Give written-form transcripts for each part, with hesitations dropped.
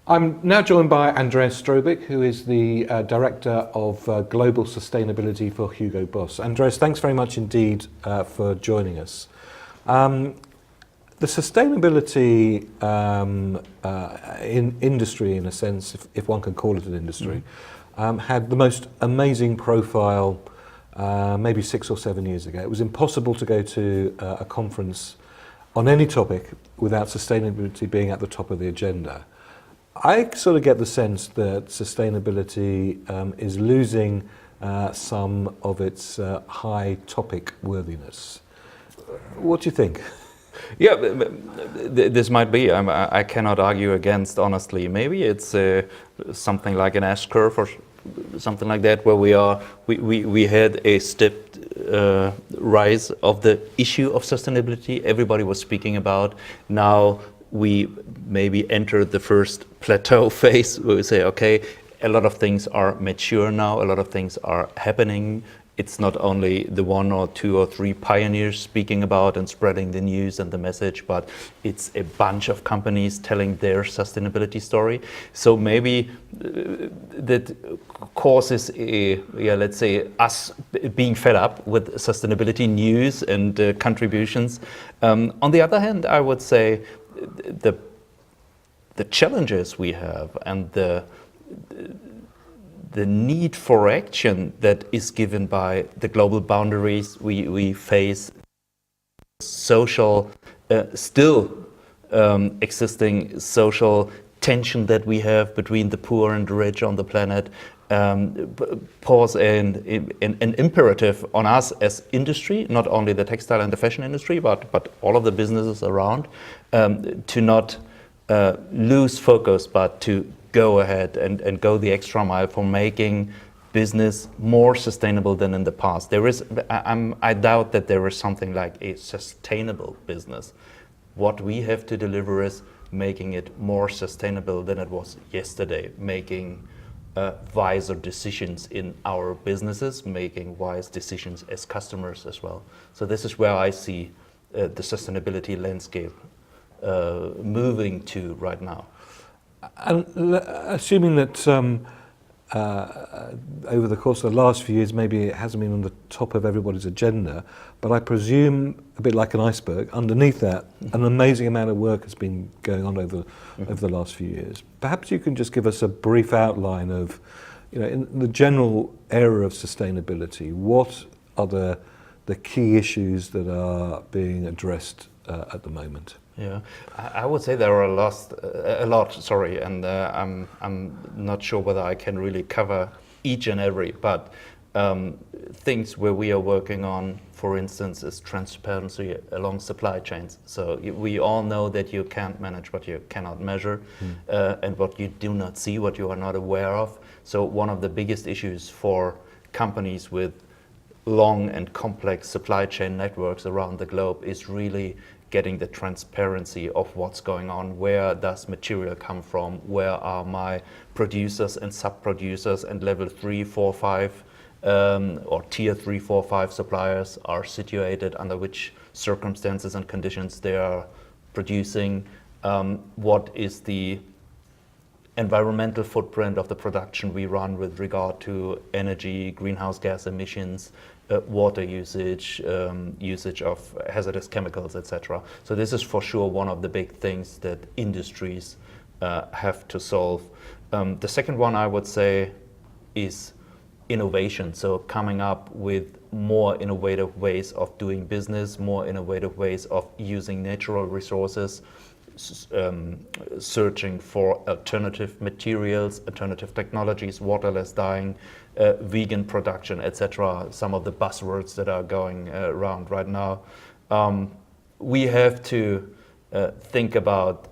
I'm now joined by Andreas Streubig, who is the Director of Global Sustainability for Hugo Boss. Andreas, thanks very much indeed for joining us. The sustainability in industry, in a sense, if one can call it an industry, had the most amazing profile maybe 6 or 7 years ago. It was impossible to go to a conference on any topic without sustainability being at the top of the agenda. I sort of get the sense that sustainability is losing some of its high topic worthiness. What do you think? Yeah, this might be. I cannot argue against, honestly. Maybe it's something like an S-curve or something like that, where we had a stepped rise of the issue of sustainability. Everybody was speaking about. Now we maybe entered the first plateau phase where we say, okay, a lot of things are mature now, a lot of things are happening. It's not only the 1 or 2 or 3 pioneers speaking about and spreading the news and the message, but it's a bunch of companies telling their sustainability story. So maybe that causes let's say, us being fed up with sustainability news and contributions. On the other hand, I would say the challenges we have and the need for action that is given by the global boundaries we face, social, still existing social tension that we have between the poor and the rich on the planet, pose an imperative on us as industry, not only the textile and the fashion industry, but all of the businesses around, to not lose focus, but to go ahead and go the extra mile for making business more sustainable than in the past. I doubt that there is something like a sustainable business. What we have to deliver is making it more sustainable than it was yesterday, making wiser decisions in our businesses, making wise decisions as customers as well. So this is where I see the sustainability landscape moving to right now. And assuming that over the course of the last few years, maybe it hasn't been on the top of everybody's agenda, but I presume, a bit like an iceberg, underneath that, an amazing amount of work has been going on over the last few years. Perhaps you can just give us a brief outline of, in the general area of sustainability, what are the key issues that are being addressed at the moment? Yeah, I would say there are a lot. Sorry, and I'm not sure whether I can really cover each and every, but things where we are working on, for instance, is transparency along supply chains. So we all know that you can't manage what you cannot measure, and what you do not see, what you are not aware of. So one of the biggest issues for companies with long and complex supply chain networks around the globe is really getting the transparency of what's going on. Where does material come from? Where are my producers and sub-producers and level 3, 4, 5 or tier 3, 4, 5 suppliers are situated, under which circumstances and conditions they are producing? What is the environmental footprint of the production we run with regard to energy, greenhouse gas emissions, water usage, usage of hazardous chemicals, etc. So this is for sure one of the big things that industries have to solve. The second one I would say is innovation. So coming up with more innovative ways of doing business, more innovative ways of using natural resources, searching for alternative materials, alternative technologies, waterless dyeing, vegan production, etc. Some of the buzzwords that are going around right now. We have to think about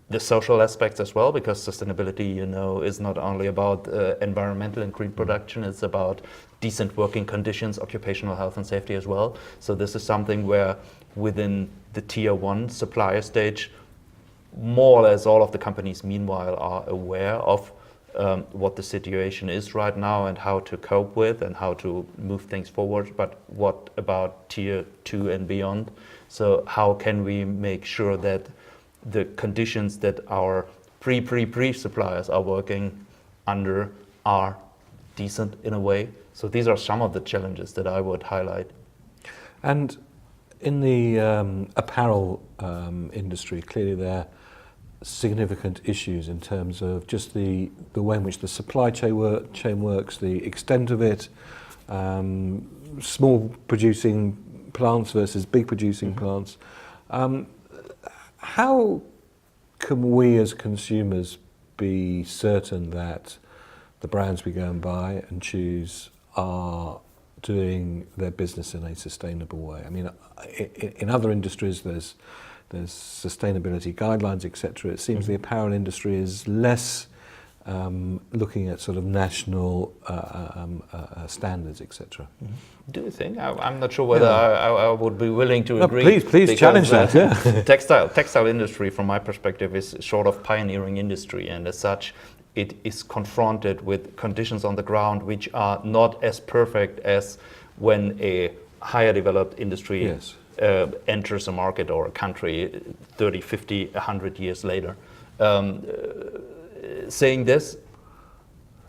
the social aspects as well, because sustainability, is not only about environmental and green production, it's about decent working conditions, occupational health and safety as well. So this is something where within the tier 1 supplier stage, more or less all of the companies meanwhile are aware of what the situation is right now and how to cope with and how to move things forward. But what about tier 2 and beyond? So how can we make sure that the conditions that our pre suppliers are working under are decent in a way. So these are some of the challenges that I would highlight. And in the apparel industry, clearly there are significant issues in terms of just the way in which the supply chain works, the extent of it, small producing plants versus big producing plants. How can we as consumers be certain that the brands we go and buy and choose are doing their business in a sustainable way? I mean, in other industries there's sustainability guidelines, etc. It seems the apparel industry is less looking at sort of national standards, etc. Do you think? I'm not sure whether I would be willing to agree. Please challenge that. Yeah. Textile industry, from my perspective, is sort of pioneering industry, and as such, it is confronted with conditions on the ground which are not as perfect as when a higher developed industry enters a market or a country 30, 50, 100 years later. Saying this,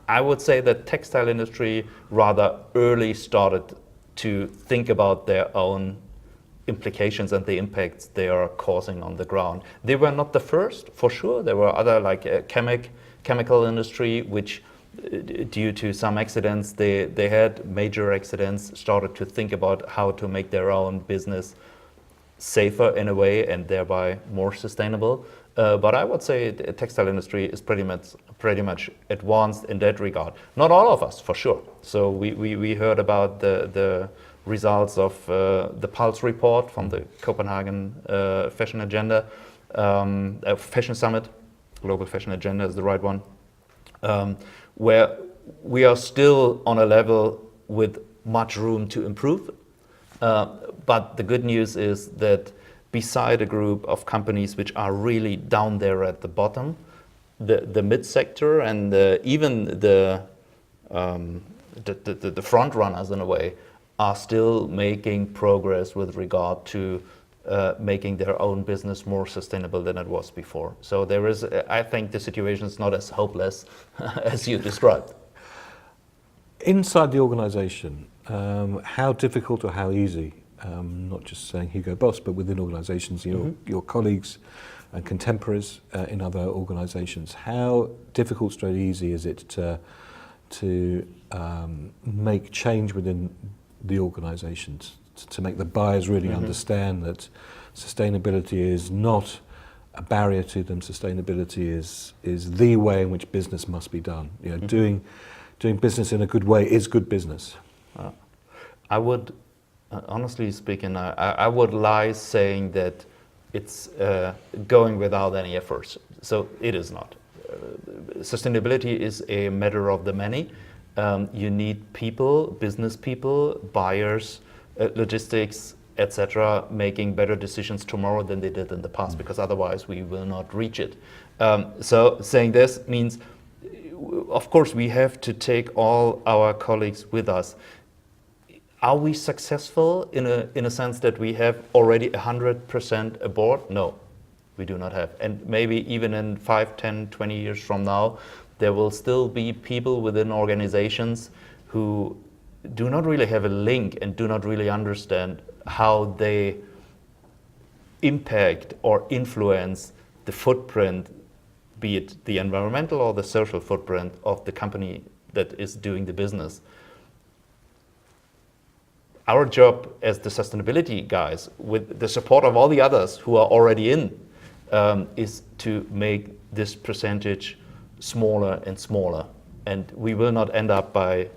I would say that textile industry rather early started to think about their own implications and the impacts they are causing on the ground. They were not the first, for sure. There were other, like chemical industry, which due to some accidents, they had major accidents, started to think about how to make their own business safer in a way and thereby more sustainable. But I would say the textile industry is pretty much advanced in that regard. Not all of us, for sure. So we heard about the results of the Pulse report from the Copenhagen Fashion Agenda, Fashion Summit. Global Fashion Agenda is the right one, where we are still on a level with much room to improve. But the good news is that beside a group of companies which are really down there at the bottom, the mid-sector and even the front runners in a way are still making progress with regard to making their own business more sustainable than it was before. So there is, I think the situation is not as hopeless as you described. Inside the organisation, how difficult or how easy, not just saying Hugo Boss, but within organisations, your colleagues and contemporaries in other organisations, how difficult or easy is it to make change within the organisations, to make the buyers really understand that sustainability is not a barrier to them. Sustainability is the way in which business must be done. Doing business in a good way is good business. I would, honestly speaking, I would lie saying that it's going without any efforts. So it is not. Sustainability is a matter of the many. You need people, business people, buyers, logistics, etc., making better decisions tomorrow than they did in the past, because otherwise we will not reach it. So saying this means, of course, we have to take all our colleagues with us. Are we successful in a sense that we have already 100% aboard? No, we do not have. And maybe even in 5, 10, 20 years from now, there will still be people within organizations who do not really have a link and do not really understand how they impact or influence the footprint, be it the environmental or the social footprint of the company that is doing the business. Our job as the sustainability guys, with the support of all the others who are already in, is to make this percentage smaller and smaller. And we will not end up by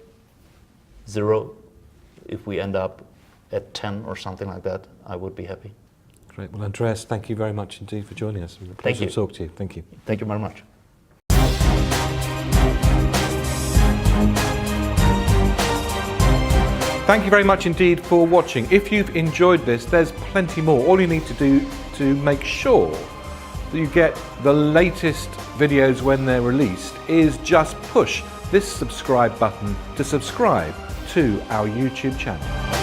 0. If we end up at 10 or something like that, I would be happy. Great. Well, Andreas, thank you very much indeed for joining us. It was a pleasure to talk to you. Thank you. Thank you very much. Thank you very much indeed for watching. If you've enjoyed this, there's plenty more. All you need to do to make sure that you get the latest videos when they're released is just push this subscribe button to subscribe to our YouTube channel.